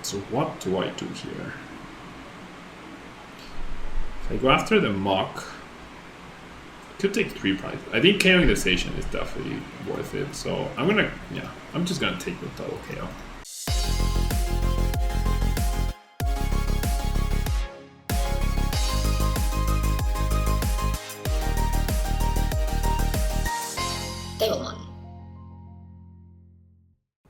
So what do I do here? If I go after the mock, I could take 3 prizes. I think KOing the station is definitely worth it. So I'm just gonna take the double KO.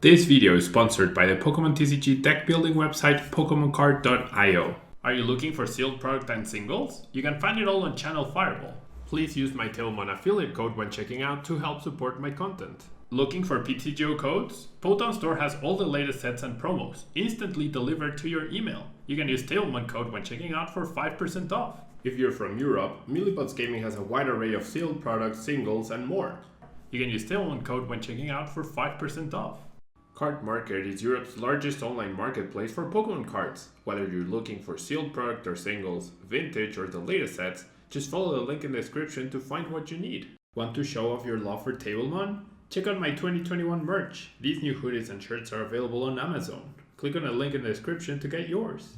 This video is sponsored by the Pokemon TCG deck building website PokemonCard.io. Are you looking for sealed product and singles? You can find it all on Channel Fireball. Please use my Tailmon affiliate code when checking out to help support my content. Looking for PTGO codes? Poton Store has all the latest sets and promos, instantly delivered to your email. You can use Tailmon code when checking out for 5% off. If you're from Europe, Millibots Gaming has a wide array of sealed products, singles, and more. You can use Tailmon code when checking out for 5% off. Card Market is Europe's largest online marketplace for Pokemon cards. Whether you're looking for sealed product or singles, vintage or the latest sets, just follow the link in the description to find what you need. Want to show off your love for Tablemon? Check out my 2021 merch. These new hoodies and shirts are available on Amazon. Click on the link in the description to get yours.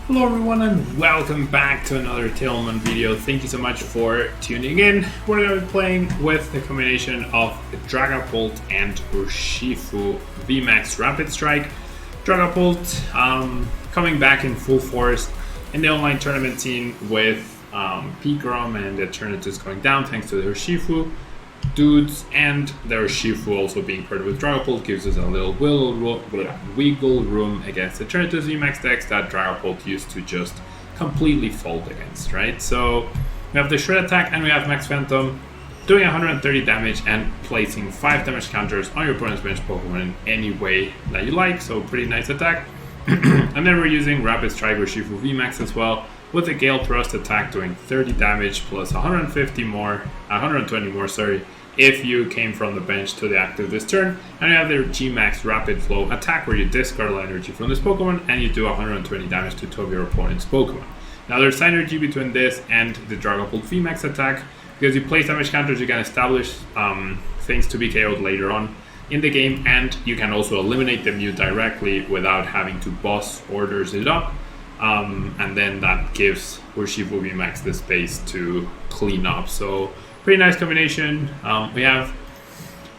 Hello everyone and welcome back to another Tailmon video. Thank you so much for tuning in. We're going to be playing with the combination of Dragapult and Urshifu VMAX Rapid Strike. Dragapult coming back in full force in the online tournament scene with Pigrom and the Eternatus going down thanks to the Urshifu dudes, and the Urshifu also being paired with Dragapult gives us a little wiggle room against the Eternatus VMAX decks that Dragapult used to just completely fold against, right? So we have the Shred attack and we have Max Phantom doing 130 damage and placing 5 damage counters on your opponent's bench Pokemon in any way that you like, so pretty nice attack. And then we're using Rapid Strike Urshifu VMAX as well, with the Gale Thrust attack doing 30 damage plus 120 more, if you came from the bench to the active this turn. And you have the G-Max Rapid Flow attack where you discard all energy from this Pokemon and you do 120 damage to 2 of your opponent's Pokemon. Now there's synergy between this and the Dragapult VMAX attack, because you place damage counters, you can establish things to be KO'd later on in the game, and you can also eliminate the Mew directly without having to boss orders it up. And then that gives Urshifu VMAX the space to clean up. So pretty nice combination. We have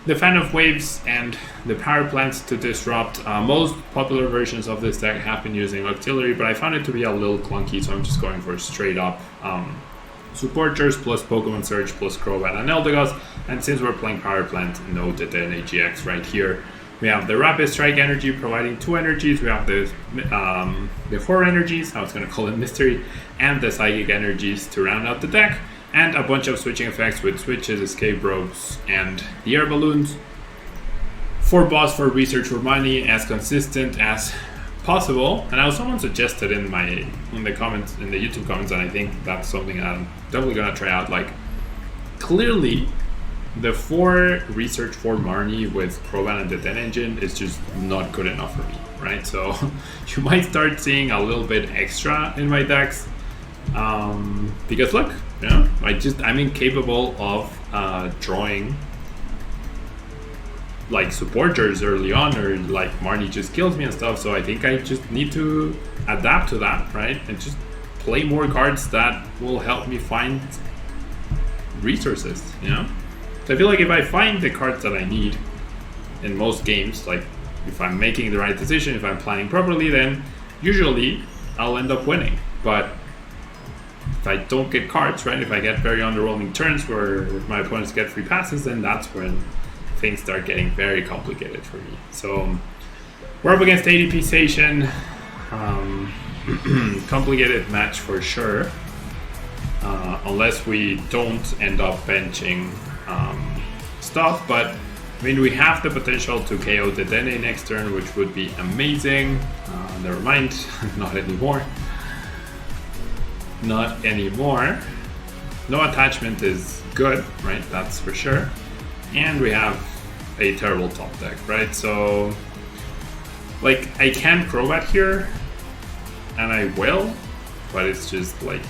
the Fan of Waves and the Power Plants to disrupt. Most popular versions of this deck have been using Octillery, but I found it to be a little clunky, so I'm just going for straight up Supporters plus Pokemon Surge plus Crobat and Eldegoss. And since we're playing Power Plant, no Dedenne GX right here. We have the Rapid Strike energy providing 2 energies. We have the 4 energies, I was going to call it Mystery, and the Psychic energies to round out the deck. And a bunch of switching effects with Switches, Escape Ropes, and the Air Balloons. For boss, for research, for money, as consistent as possible. And now someone suggested in the comments, in the YouTube comments, and I think that's something I'm definitely going to try out. Like, clearly, the 4 research for Marnie with Crobat and the Den Engine is just not good enough for me, right? So you might start seeing a little bit extra in my decks, because look, you know, I'm incapable of drawing like supporters early on, or like Marnie just kills me and stuff. So I think I just need to adapt to that, right? And just play more cards that will help me find resources, you know? So I feel like if I find the cards that I need in most games, like if I'm making the right decision, if I'm planning properly, then usually I'll end up winning. But if I don't get cards, right, if I get very underwhelming turns where my opponents get free passes, then that's when things start getting very complicated for me. So we're up against ADP Station. Complicated match for sure. Unless we don't end up benching stuff, but I mean, we have the potential to KO the Dedenne next turn, which would be amazing. Never mind, not anymore. Not anymore. No attachment is good, right? That's for sure. And we have a terrible top deck, right? So, like, I can Crobat here, and I will, but it's just like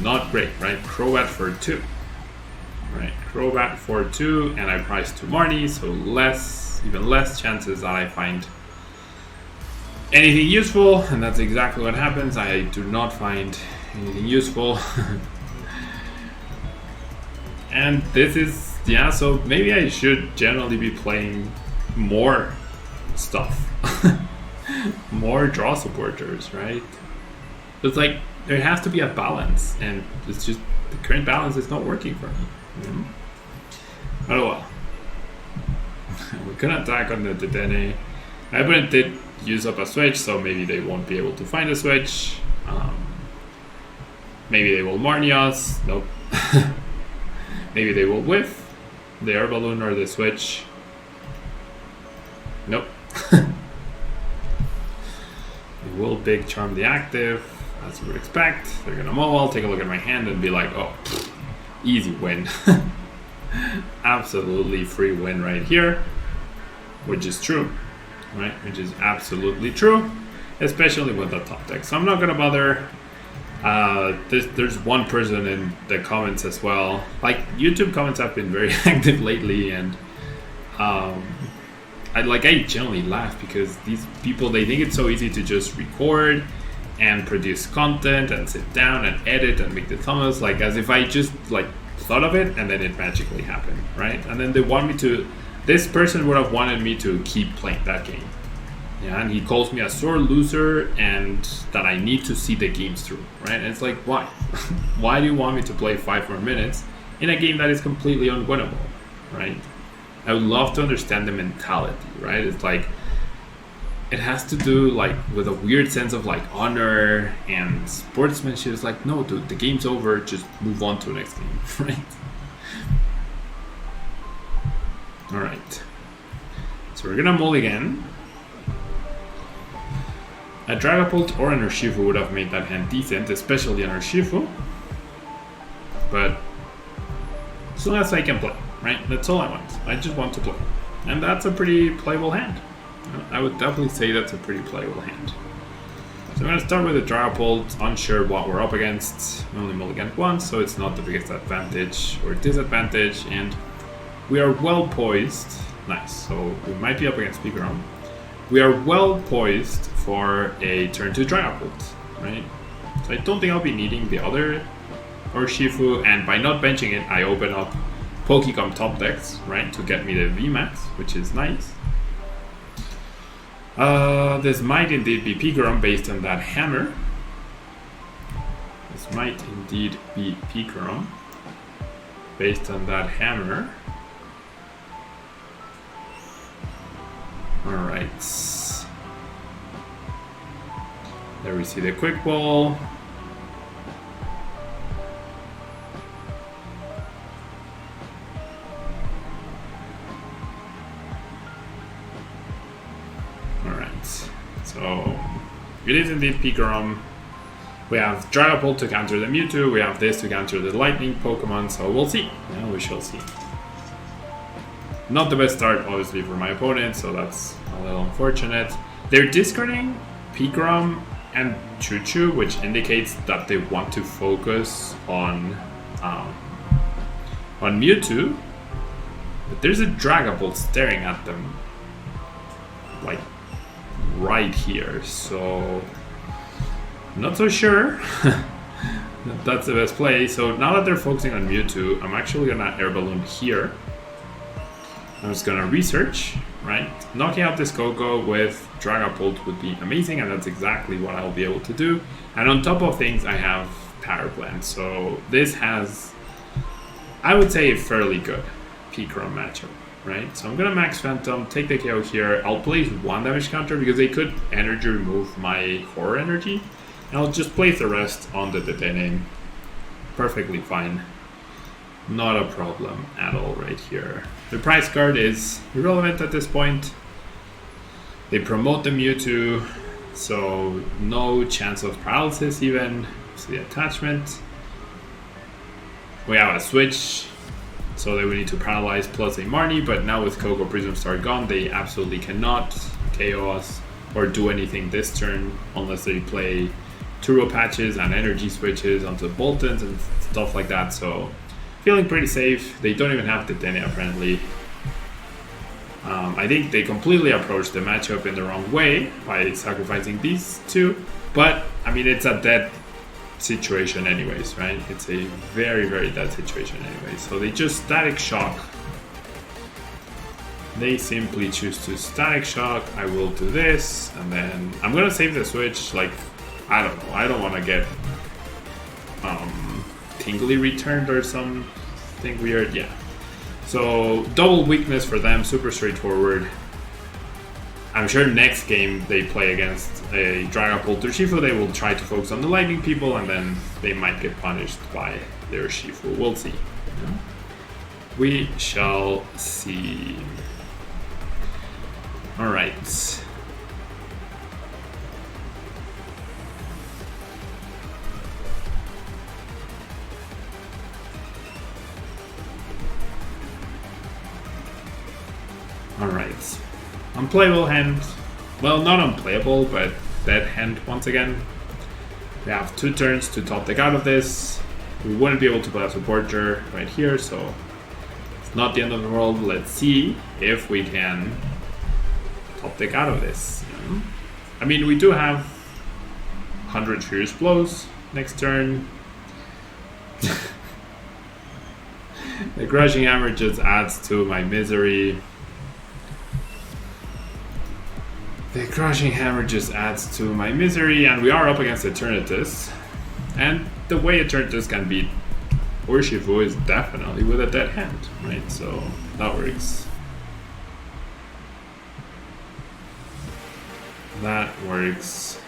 not great, right? Crobat for 2. Right, Crobat for 2, and I priced to Marnie, so even less chances that I find anything useful, and that's exactly what happens. I do not find anything useful. And this is, yeah, so maybe I should generally be playing more stuff. More draw supporters, right? It's like there has to be a balance, and it's just the current balance is not working for me. Oh well. We can attack on the Dedenne. My opponent did use up a switch, so maybe they won't be able to find a switch. Maybe they will Marnie us. Nope. Maybe they will whiff the air balloon or the switch. Nope. They will big charm the active, as you would expect. They're gonna mobile, take a look at my hand and be like, oh, easy win. Absolutely free win right here, which is true, right? Which is absolutely true, especially with the top deck. So I'm not gonna bother. There's one person in the comments as well. Like, YouTube comments have been very active lately, and I generally laugh because these people, they think it's so easy to just record and produce content and sit down and edit and make the thumbnails, like as if I just like thought of it and then it magically happened, right? And then they want me to, this person would have wanted me to keep playing that game. Yeah, and he calls me a sore loser and that I need to see the games through, right? And it's like, why? Why do you want me to play 5 more minutes in a game that is completely unwinnable, right? I would love to understand the mentality, right? It's like, it has to do like with a weird sense of like honor and sportsmanship. It's like, no, dude, the game's over, just move on to the next game, right? All right. So we're gonna mulligan. A Dragapult or an Urshifu would have made that hand decent, especially an Urshifu. But as long as I can play, right? That's all I want. I just want to play. And that's a pretty playable hand. I would definitely say that's a pretty playable hand. So I'm going to start with a Dragapult, unsure what we're up against. We only mulliganed once, so it's not the biggest advantage or disadvantage. And we are well poised. Nice. So we might be up against Pikarom. We are well poised for a turn 2 Dragapult, right? So I don't think I'll be needing the other Urshifu, and by not benching it, I open up Pokemon top decks, right, to get me the VMAX, which is nice. This might indeed be Pikarom based on that hammer. This might indeed be Pikarom based on that hammer. Alright. There we see the quick ball. Alright. So it is indeed Pikarom. We have Dragapult to counter the Mewtwo, we have this to counter the Lightning Pokemon, so we'll see. Yeah, we shall see. Not the best start, obviously, for my opponent, so that's a little unfortunate. They're discarding Pikarom and Choo-Choo, which indicates that they want to focus on Mewtwo. But there's a Dragapult staring at them, like, right here, so not so sure that's the best play. So now that they're focusing on Mewtwo, I'm actually gonna Air Balloon here. I'm just gonna research, right? Knocking out this Coco with Dragapult would be amazing, and that's exactly what I'll be able to do. And on top of things, I have Power Plant, so this has, I would say, a fairly good Pikarom matchup, right? So I'm gonna Max Phantom, take the KO here. I'll place 1 damage counter because they could energy remove my Horror Energy, and I'll just place the rest on the Dedenne. Perfectly fine. Not a problem at all right here. The price card is irrelevant at this point. They promote the Mewtwo, so no chance of paralysis even. See the attachment. We have a switch, so they would need to paralyze plus a Marnie, but now with Coco Prism Star gone, they absolutely cannot KO us or do anything this turn unless they play Turbo Patches and energy switches onto Boltons and stuff like that, so feeling pretty safe. They don't even have the Dedenne apparently. I think they completely approached the matchup in the wrong way by sacrificing these two. But, I mean, it's a dead situation anyways, right? It's a very, very dead situation anyways. So they just Static Shock. They simply choose to Static Shock. I will do this, and then I'm gonna save the switch. Like, I don't know. I don't want to get Tingly returned or something weird. Yeah. So double weakness for them. Super straightforward. I'm sure next game they play against a Dragapult Urshifu, they will try to focus on the lightning people, and then they might get punished by their Urshifu. We'll see. We shall see. Alright. Alright. Unplayable hand. Well, not unplayable, but dead hand once again. We have 2 turns to top deck out of this. We wouldn't be able to play a supporter right here, so it's not the end of the world. Let's see if we can top deck out of this. I mean, we do have 100 Furious Blows next turn. The Crushing Hammer just adds to my misery. The Crushing Hammer just adds to my misery, and we are up against Eternatus. And the way Eternatus can beat Urshifu is definitely with a dead hand, right? So that works. That works.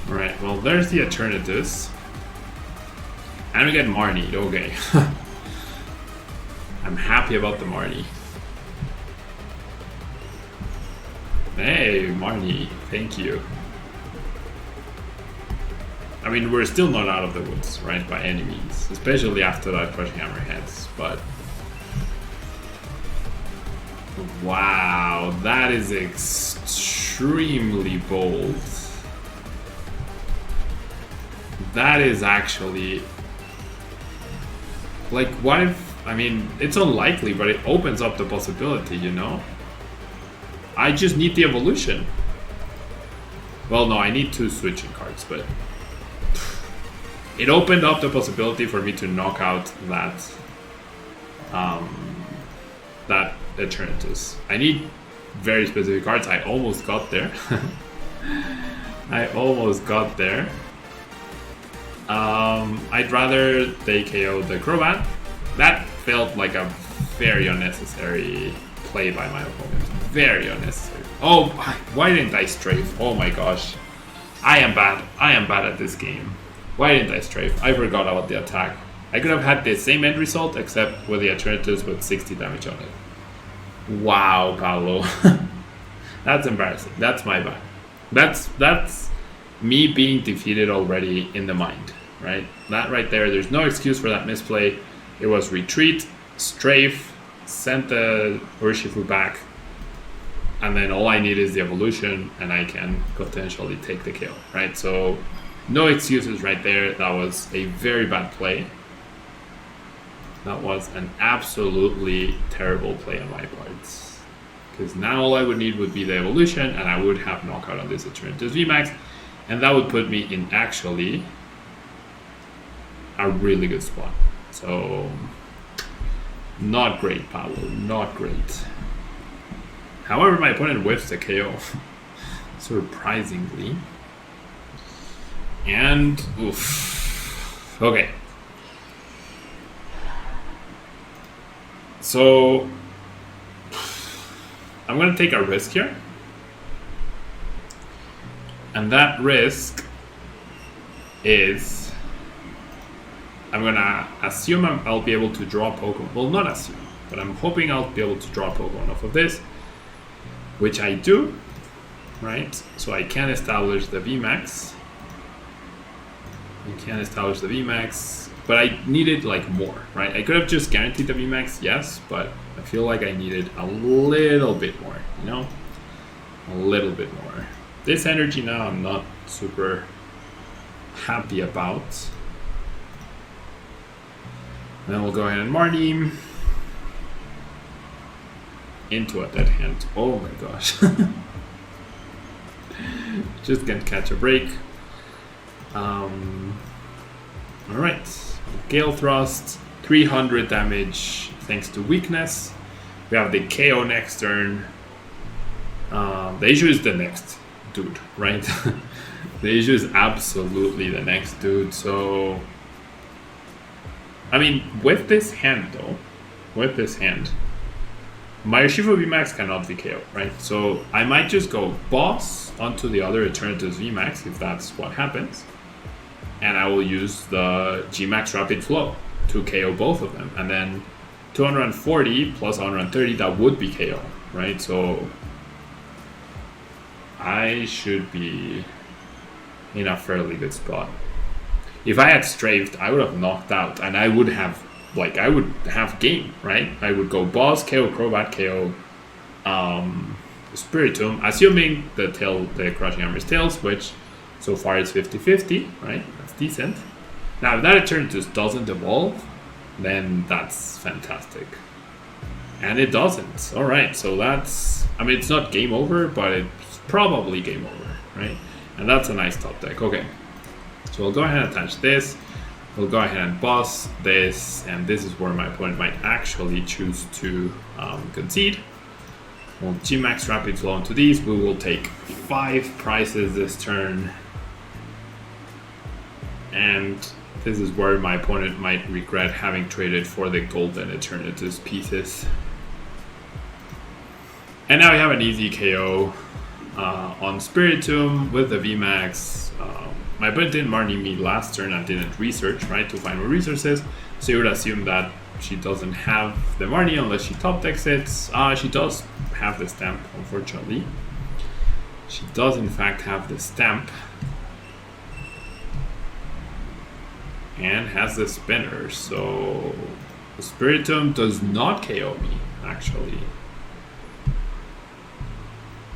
Alright, well, there's the Eternatus. And we get Marnie, okay. I'm happy about the Marnie. Hey, Marnie, thank you. I mean, we're still not out of the woods, right, by any means. Especially after that Crushing Hammer hits, but... Wow, that is extremely bold. That is actually... Like, what if... I mean, it's unlikely, but it opens up the possibility, you know? I just need the evolution. Well, no, I need 2 switching cards, but... It opened up the possibility for me to knock out that... that Eternatus. I need very specific cards. I almost got there. I almost got there. I'd rather they KO the Crobat. That felt like a very unnecessary play by my opponent. Very unnecessary. Oh, why didn't I strafe? Oh my gosh. I am bad. I am bad at this game. Why didn't I strafe? I forgot about the attack. I could have had the same end result, except with the Eternatus with 60 damage on it. Wow, Paolo. That's embarrassing. That's my bad. That's me being defeated already in the mind, right? That right there, there's no excuse for that misplay. It was retreat, strafe, sent the Urshifu back, and then all I need is the evolution, and I can potentially take the kill, right? So, no excuses right there. That was a very bad play. That was an absolutely terrible play on my part. Because now all I would need would be the evolution, and I would have knockout on this Eternatus VMAX, and that would put me in actually a really good spot. So, not great, Paolo, not great. However, my opponent whiffs the KO, surprisingly. And, oof. Okay. So, I'm going to take a risk here. And that risk is... I'm going to assume I'll be able to draw Pokemon. Well, not assume, but I'm hoping I'll be able to draw Pokemon off of this. which I do, right? So I can establish the VMAX. But I needed like more, right? I could have just guaranteed the VMAX, yes, but I feel like I needed a little bit more, you know? A little bit more. This energy now I'm not super happy about. Then we'll go ahead and Marnie into a dead hand. Oh my gosh. Just can't catch a break. Alright. Gale Thrust, 300 damage thanks to weakness. We have the KO next turn. The issue is the next dude, right? The issue is absolutely the next dude. So, I mean, with this hand though, my Urshifu VMAX cannot be KO, right? So I might just go boss onto the other Eternatus VMAX if that's what happens. And I will use the Gmax Rapid Flow to KO both of them. And then 240 plus 130, that would be KO, right? So I should be in a fairly good spot. If I had strafed, I would have knocked out and I would have game, right? I would go boss, KO Crobat, KO Spiritomb, assuming the Crushing Hammer's Tails, which so far is 50-50, right? That's decent. Now, if that Eternatus doesn't evolve, then that's fantastic. And it doesn't. Alright, so that's... I mean, it's not game over, but it's probably game over, right? And that's a nice top deck. Okay. So we'll go ahead and attach this. We'll go ahead and boss this, and this is where my opponent might actually choose to concede. We'll Gmax Rapid Flow into these. We will take 5 prizes this turn. And this is where my opponent might regret having traded for the golden Eternatus pieces. And now we have an easy KO on Spiritomb with the VMAX. My opponent didn't Marnie me last turn and didn't research, right, to find more resources. So you would assume that she doesn't have the Marnie unless she top decks it. She does have the stamp, unfortunately. She does in fact have the stamp. And has the spinner, so the Spiritomb does not KO me, actually.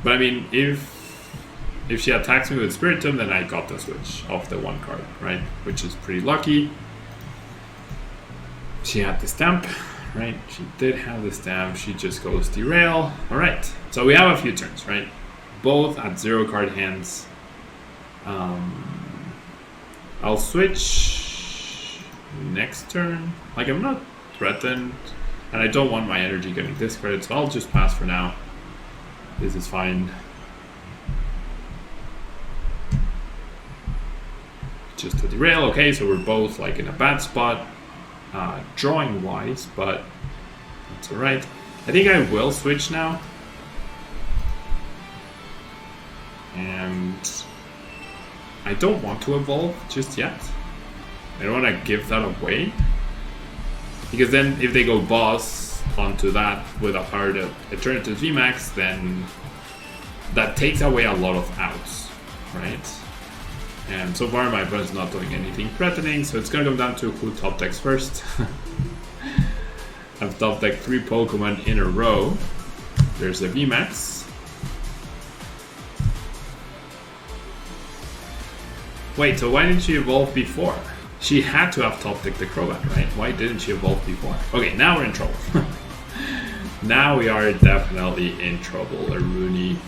But I mean, if she attacks me with Spiritomb, then I got the switch off the 1 card, right? Which is pretty lucky. She had the stamp, right? She did have the stamp. She just goes derail. All right, so we have a few turns, right? Both at 0 card hands. I'll switch next turn. Like, I'm not threatened, and I don't want my energy getting discarded, so I'll just pass for now. This is fine. Just a derail. Okay, so we're both like in a bad spot drawing wise, but that's all right. I think I will switch now, and I don't want to evolve just yet. I don't want to give that away, because then if they go boss onto that with a hard Eternatus VMAX, then that takes away a lot of outs, right? And so far my opponent's not doing anything threatening, so it's gonna come down to who top decks first. I've top decked 3 Pokemon in a row. There's the VMAX. Wait, so why didn't she evolve before? She had to have top decked the Crobat, right? Why didn't she evolve before? Okay, now we're in trouble. Now we are definitely in trouble, Aruni.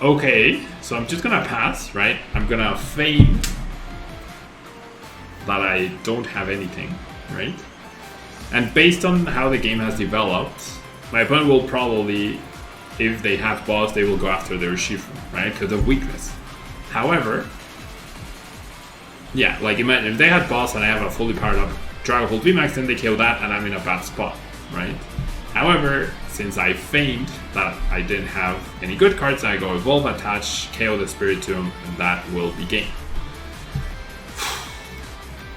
Okay, so I'm just gonna pass, right? I'm gonna feign that I don't have anything, right? And based on how the game has developed, my opponent will probably, if they have boss, they will go after their Urshifu, right? Because of weakness. However, yeah, like imagine if they had boss and I have a fully powered up DRAGAPULT VMAX, then they kill that and I'm in a bad spot, right? However, since I feigned that I didn't have any good cards, I go Evolve, Attach, KO the Spiritomb, and that will be game.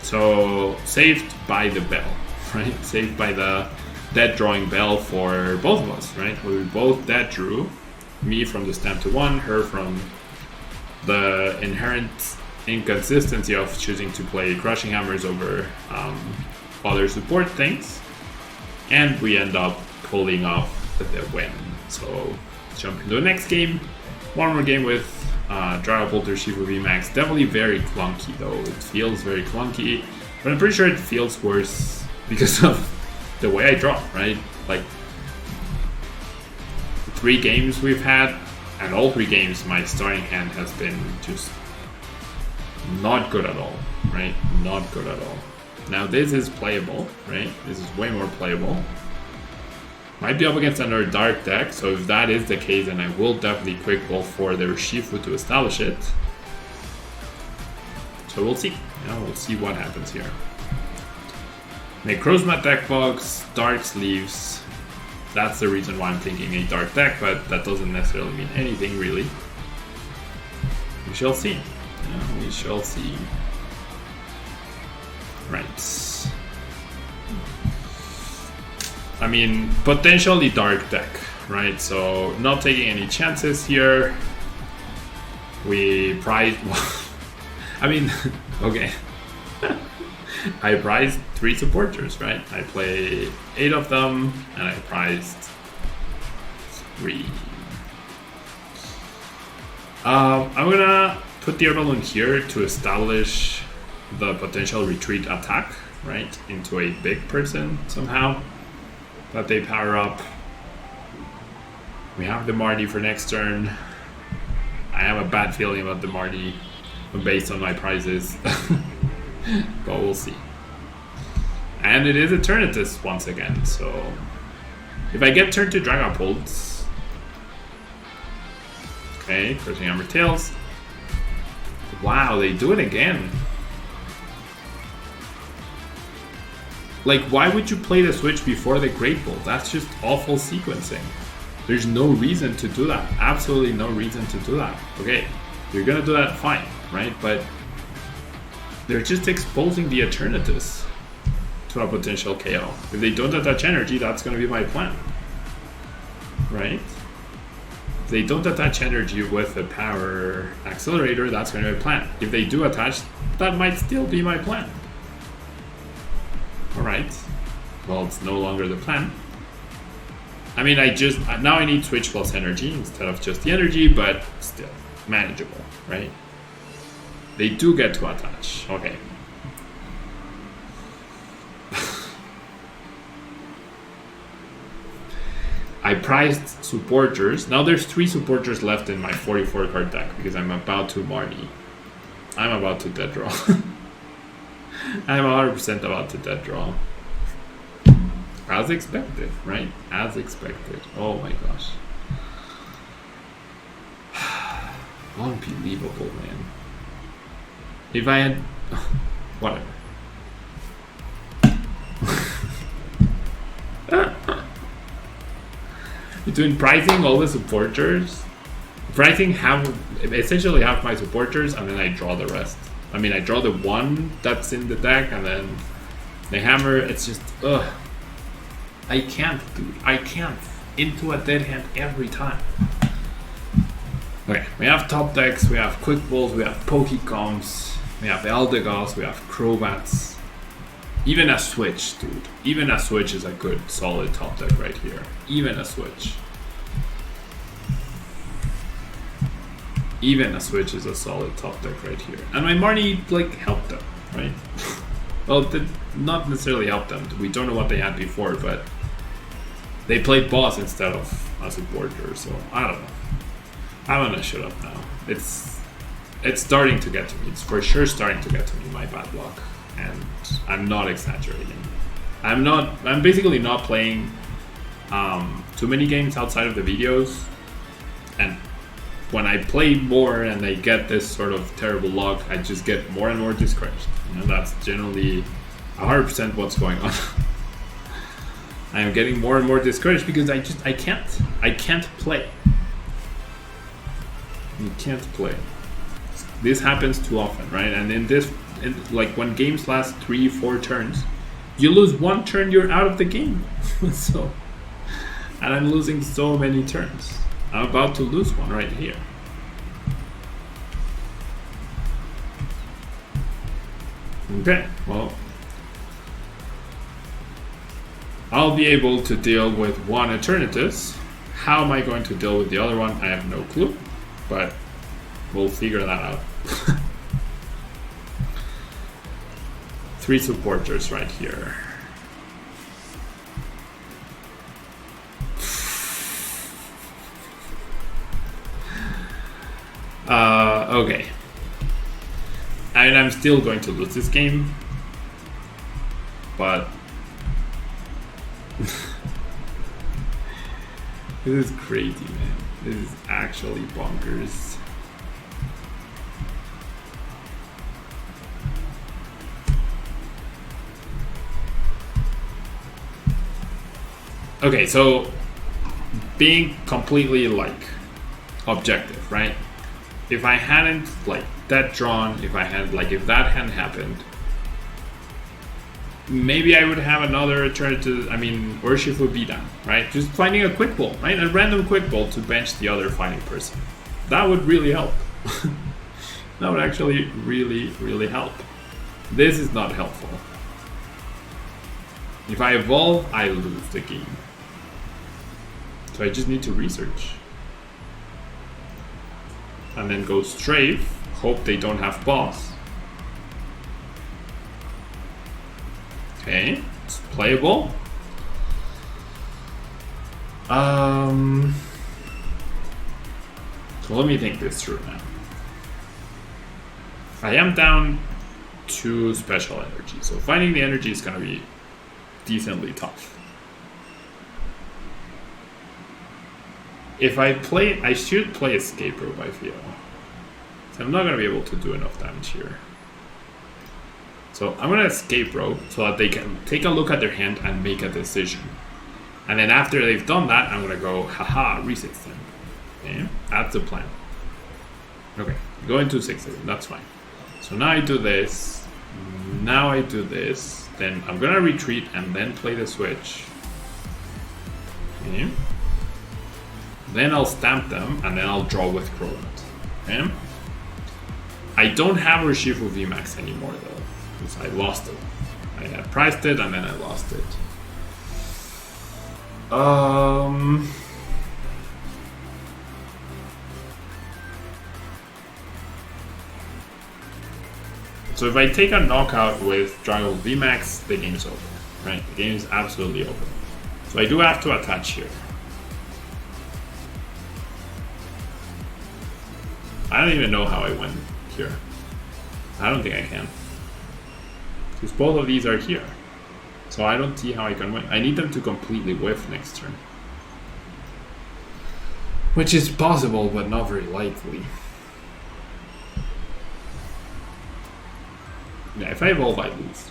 So, saved by the bell, right? Saved by the dead drawing bell for both of us, right? We both dead drew. Me from the stamp to 1, her from the inherent inconsistency of choosing to play Crushing Hammers over other support things. And we end up pulling off the win. So jump into the next game. One more game with DRAGAPULT URSHIFU VMAX. Definitely very clunky though. It feels very clunky. But I'm pretty sure it feels worse because of the way I draw, right? Like 3 games we've had, and all 3 games my starting hand has been just not good at all, right? Not good at all. Now this is playable, right? This is way more playable. Might be up against another dark deck, so if that is the case, then I will definitely quick ball for the Urshifu to establish it. So we'll see. We'll see what happens here. Necrozma deck box, dark sleeves. That's the reason why I'm thinking a dark deck, but that doesn't necessarily mean anything really. We shall see. We shall see. Right. I mean, potentially dark deck, right? So not taking any chances here. We prize. I mean, okay. I prized 3 supporters, right? I play 8 of them, and I prized 3. I'm gonna put the balloon here to establish the potential retreat attack, right? Into a big person somehow that they power up. We have the Marty for next turn. I have a bad feeling about the Marty based on my prizes. But we'll see. And it is Eternatus once again, so if I get turned to Dragapult, okay, Crushing Hammer Tails. Wow, they do it again. Like, why would you play the switch before the Great Ball? That's just awful sequencing. There's no reason to do that. Absolutely no reason to do that. Okay, you're gonna do that, fine, right? But they're just exposing the Eternatus to a potential KO. If they don't attach energy, that's going to be my plan. Right? If they don't attach energy with a power accelerator, that's going to be my plan. If they do attach, that might still be my plan. Alright. Well, it's no longer the plan. I mean, now I need switch plus energy instead of just the energy, but still manageable, right? They do get to attach. Okay. I prized supporters. Now there's 3 supporters left in my 44 card deck because I'm about to Marty. I'm about to dead draw. I'm 100% about to dead draw. As expected, right? As expected. Oh my gosh. Unbelievable, man. If I had... whatever. Between pricing all the supporters, pricing essentially half my supporters, and then I draw the rest. I mean, I draw the 1 that's in the deck, and then the hammer. It's just, ugh. I can't, dude. I can't. Into a dead hand every time. Okay, we have top decks, we have quick balls, we have Pokecoms, we have Eldegoss, we have Crobats. Even a switch, dude. Even a switch is a good, solid top deck right here. Even a switch. Even a switch is a solid top deck right here. And my Marnie, like, helped them, right? Well, it did not necessarily help them. We don't know what they had before, but they played boss instead of a supporter, so I don't know. I'm gonna shut up now. It's starting to get to me. It's for sure starting to get to me, my bad luck. And I'm not exaggerating. I'm basically not playing too many games outside of the videos. And when I play more and I get this sort of terrible luck, I just get more and more discouraged. You know, that's generally 100% what's going on. I am getting more and more discouraged because I can't play. You can't play. This happens too often, right? And like when games last 3-4 turns, you lose one turn, you're out of the game. So, and I'm losing so many turns. I'm about to lose one right here. Okay, well, I'll be able to deal with one Eternatus. How am I going to deal with the other one? I have no clue, but we'll figure that out. 3 supporters right here. Okay. And I'm still going to lose this game, but this is crazy, man. This is actually bonkers. Okay, so being completely like objective, right? If I hadn't like that drawn, if that hadn't happened, maybe I would have another alternative. I mean, Urshifu would be down, right? Just finding a quick ball, right? A random quick ball to bench the other fighting person. That would really help. That would actually really, really help. This is not helpful. If I evolve, I lose the game. So I just need to research. And then go strafe, hope they don't have boss. Okay, it's playable. So let me think this through now. I am down 2 special energy, so finding the energy is gonna be decently tough. If I play, I should play Escape Rope, I feel. So I'm not gonna be able to do enough damage here. So I'm gonna Escape Rope so that they can take a look at their hand and make a decision. And then after they've done that, I'm gonna go, haha, resist them. Okay, that's the plan. Okay, go into 6 of them, that's fine. So now I do this, now I do this, then I'm gonna retreat and then play the switch. Okay. Then I'll stamp them and then I'll draw with Crobat. Okay? I don't have Urshifu VMAX anymore though, because I lost it. I had priced it and then I lost it. So if I take a knockout with DRAGAPULT VMAX, the game's over. Right? The game is absolutely over. So I do have to attach here. I don't even know how I win here. I don't think I can. Because both of these are here. So I don't see how I can win. I need them to completely whiff next turn. Which is possible, but not very likely. Yeah, if I evolve, I lose.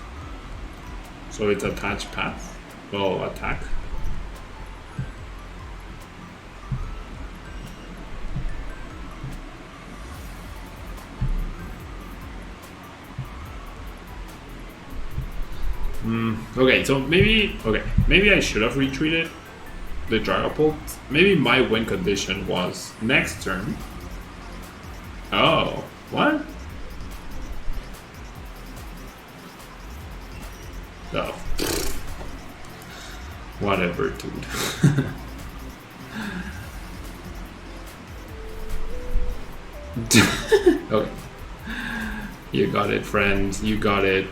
So it's attach path. Well, attack. Okay, so maybe I should have retreated the Dragapult. Maybe my win condition was next turn. Oh, what? Oh, whatever, dude. Okay, you got it, friends. You got it.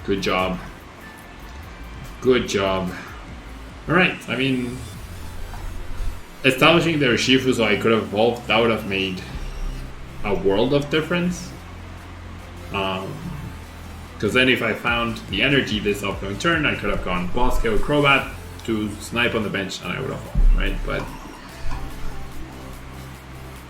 Good job. Good job. Alright, I mean, establishing the Urshifu so I could have evolved, that would have made a world of difference. Because then if I found the energy this upcoming turn, I could have gone boss kill Crobat to snipe on the bench and I would have won, right? But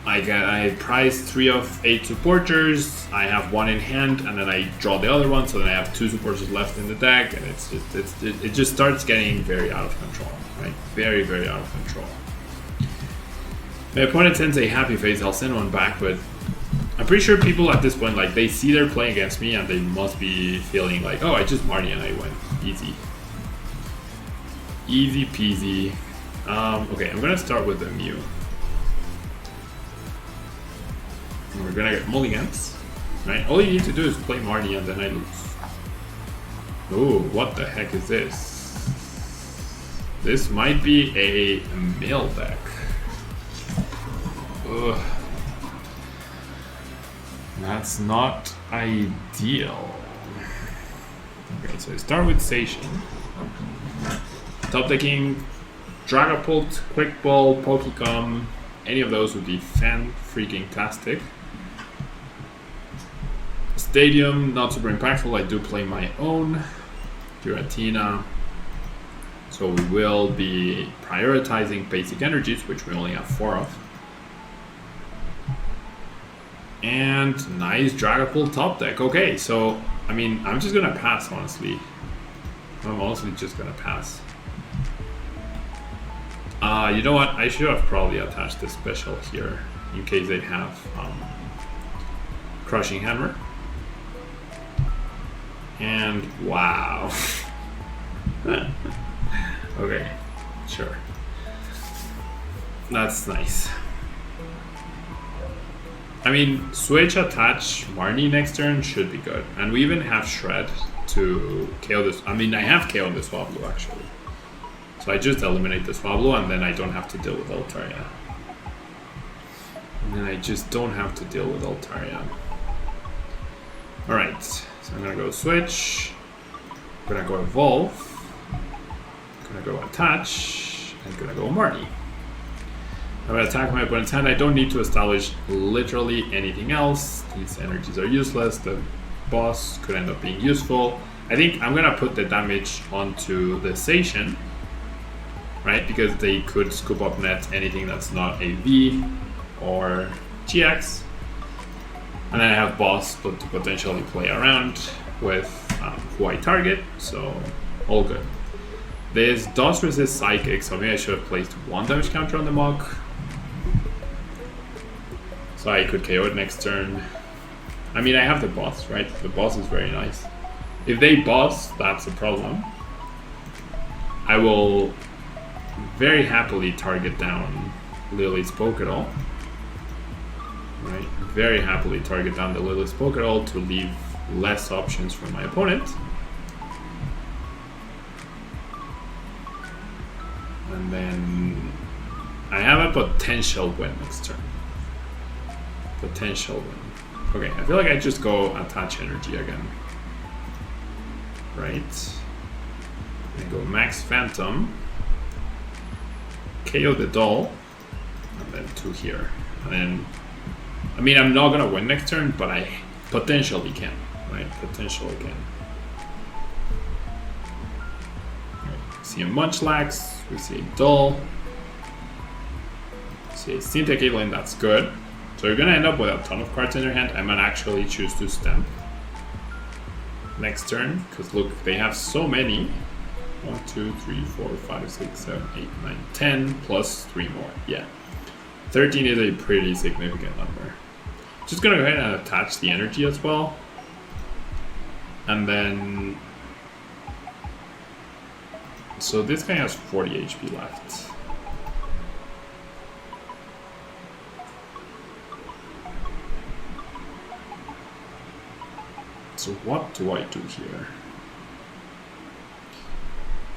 I priced 3 of 8 supporters, I have 1 in hand, and then I draw the other one, so then I have 2 supporters left in the deck, and it just starts getting very out of control, right? Very, very out of control. My opponent sends a happy face, I'll send one back, but I'm pretty sure people at this point, like, they see they're playing against me, and they must be feeling like, oh, I just Marty and I win. Easy. Easy peasy. Okay, I'm gonna start with the Mew. And we're gonna get mulligans. Right? All you need to do is play Marnie and then I lose. Ooh, what the heck is this? This might be a mill deck. Ugh. That's not ideal. Okay, so I start with Station. Top decking Dragapult, Quick Ball, Pokecom. Any of those would be fan-freaking-tastic. Stadium, not super impactful. I do play my own Giratina. So we will be prioritizing basic energies, which we only have 4 of. And nice Dragapult top deck. Okay, so, I mean, I'm just gonna pass, honestly. I'm honestly just gonna pass. You know what? I should have probably attached the special here in case they have Crushing Hammer. And wow. Okay, sure. That's nice. I mean, switch, attach Marnie next turn should be good. And we even have Shred to KO this. I mean, I have KO'd the Swablu actually. So I just eliminate the Swablu and then I don't have to deal with Altaria. And then I just don't have to deal with Altaria. Alright, so I'm gonna go switch. I'm gonna go evolve. I'm gonna go attach. I'm gonna go Marnie. I'm gonna attack my opponent's hand. I don't need to establish literally anything else. These energies are useless. The boss could end up being useful. I think I'm gonna put the damage onto the Station, right? Because they could scoop up net anything that's not a V or GX. And then I have boss to potentially play around with who I target, so all good. This does resist Psychic, so maybe I should have placed 1 damage counter on the Mock. So I could KO it next turn. I mean, I have the boss, right? The boss is very nice. If they boss, that's a problem. I will very happily target down Lily's Pokédoll. Right? Very happily target down the Lily's Pokédoll to leave less options for my opponent. And then I have a potential win next turn. Potential win. Okay, I feel like I just go attach energy again. Right. And go Max Phantom. KO the doll. And then 2 here. And then, I mean, I'm not gonna win next turn, but I potentially can. Right? Potentially can. Right. We see a Munchlax. We see a doll. We see a Syntech Alien. That's good. So you're gonna end up with a ton of cards in your hand. I might actually choose to stamp next turn, because look, they have so many. 1, 2, 3, 4, 5, 6, 7, 8, 9, 10, plus 3 more. Yeah. 13 is a pretty significant number. Just gonna go ahead and attach the energy as well. And then... So this guy has 40 HP left. So what do I do here?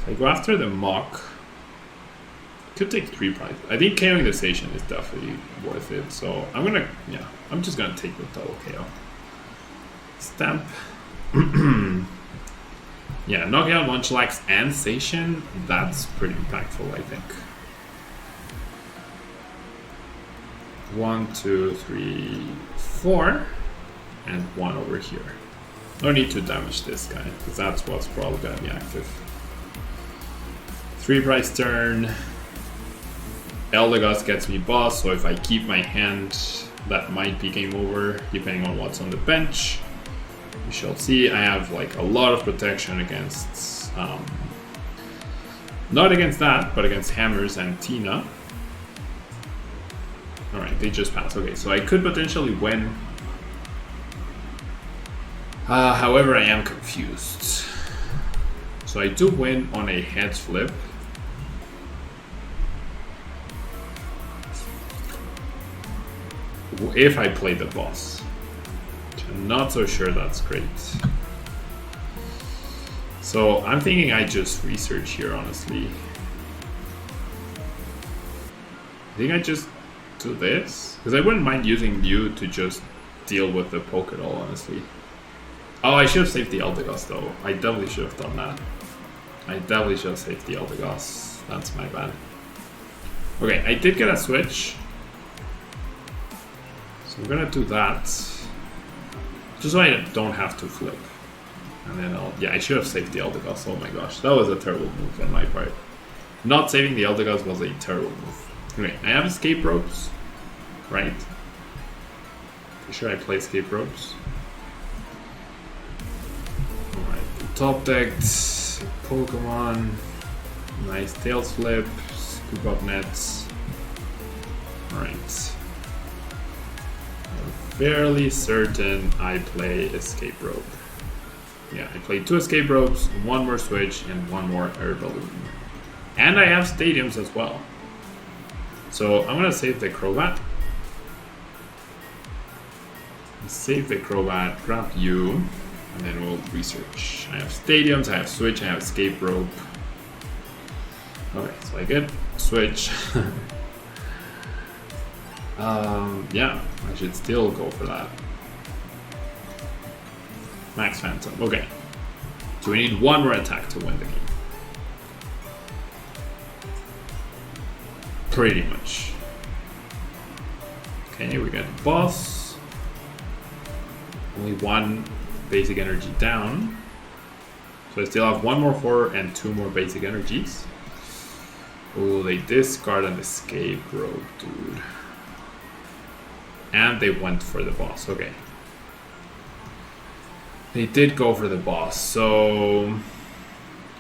If I go after the Mock, could take 3 prizes. I think KOing the Station is definitely worth it. So I'm gonna, yeah, I'm just gonna take the double KO. Stamp. Yeah, knocking out Munchlax and Station, that's pretty impactful, I think. 1, 2, 3, 4, and 1 over here. No need to damage this guy, because that's what's probably gonna be active. 3 price turn. Eldegoss gets me boss, so if I keep my hand, that might be game over, depending on what's on the bench. We shall see. I have like a lot of protection against, not against that, but against Hammers and Tina. Alright, they just passed. Okay, so I could potentially win. However, I am confused. So I do win on a heads flip. If I play the boss. I'm not so sure that's great. So I'm thinking I just research here, honestly. I think I just do this, because I wouldn't mind using you to just deal with the poke at all, honestly. Oh, I should have saved the Eldegoss though. I definitely should have done that. I definitely should have saved the Eldegoss. That's my bad. Okay, I did get a switch. So I'm gonna do that. Just so I don't have to flip. And then yeah, I should have saved the Eldegoss. Oh my gosh, that was a terrible move on my part. Not saving the Eldegoss was a terrible move. Okay, I have escape ropes, right? Pretty sure I play escape ropes. Alright, top decked Pokemon. Nice tails flip, scoop up nets. Alright. I'm fairly certain I play escape rope. Yeah, I played 2 escape ropes, 1 more switch, and 1 more air balloon. And I have stadiums as well. So I'm gonna save the Crobat. Save the Crobat, grab you, and then we'll research. I have stadiums, I have switch, I have escape rope. Okay, so I get switch. Yeah, I should still go for that. Max Phantom, okay. So we need 1 more attack to win the game. Pretty much. Okay, we got the boss. Only 1 basic energy down. So I still have 1 more 4 and 2 more basic energies. Oh, they discard an escape rope, dude. And they went for the boss, okay. They did go for the boss, so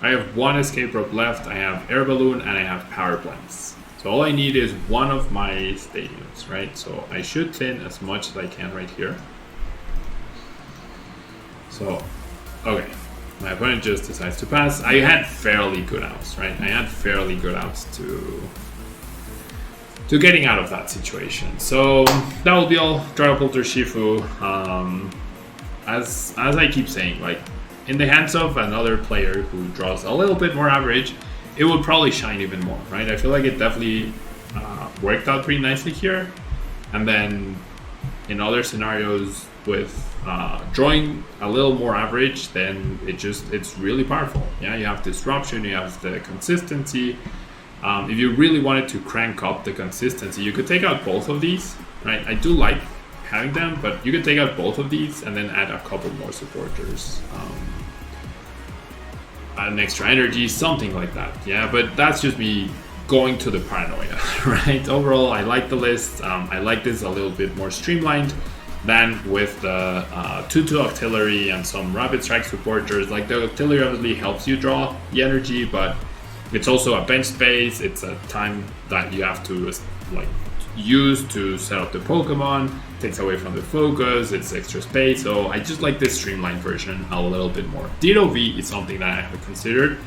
I have 1 escape rope left, I have air balloon, and I have power plants. So all I need is 1 of my stadiums, right? So I should thin as much as I can right here. So, okay. My opponent just decides to pass. I had fairly good outs, right? I had fairly good outs to getting out of that situation. So that will be all. Dragapult Urshifu. As I keep saying, like, in the hands of another player who draws a little bit more average, it would probably shine even more, right? I feel like it definitely worked out pretty nicely here. And then in other scenarios with drawing a little more average, then it's really powerful. Yeah, you have disruption, you have the consistency. If you really wanted to crank up the consistency, you could take out both of these, right? I do like having them, but you could take out both of these and then add a couple more supporters. An extra energy, something like that. Yeah, but that's just me going to the paranoia, right? Overall, I like the list. I like this a little bit more streamlined than with the 2-2 Octillery and some Rapid Strike supporters. Like, the Octillery obviously helps you draw the energy, but it's also a bench space. It's a time that you have to like use to set up the Pokemon. It takes away from the focus. It's extra space. So I just like this streamlined version a little bit more. Ditto V is something that I have considered.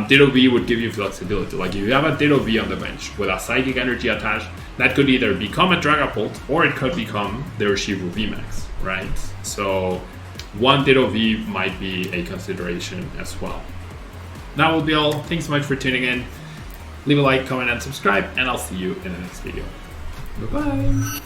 Ditto V would give you flexibility. Like, if you have a Ditto V on the bench with a Psychic Energy attached, that could either become a Dragapult or it could become the Urshifu VMAX, right? So 1 Ditto V might be a consideration as well. That will be all. Thanks so much for tuning in. Leave a like, comment, and subscribe, and I'll see you in the next video. Bye-bye.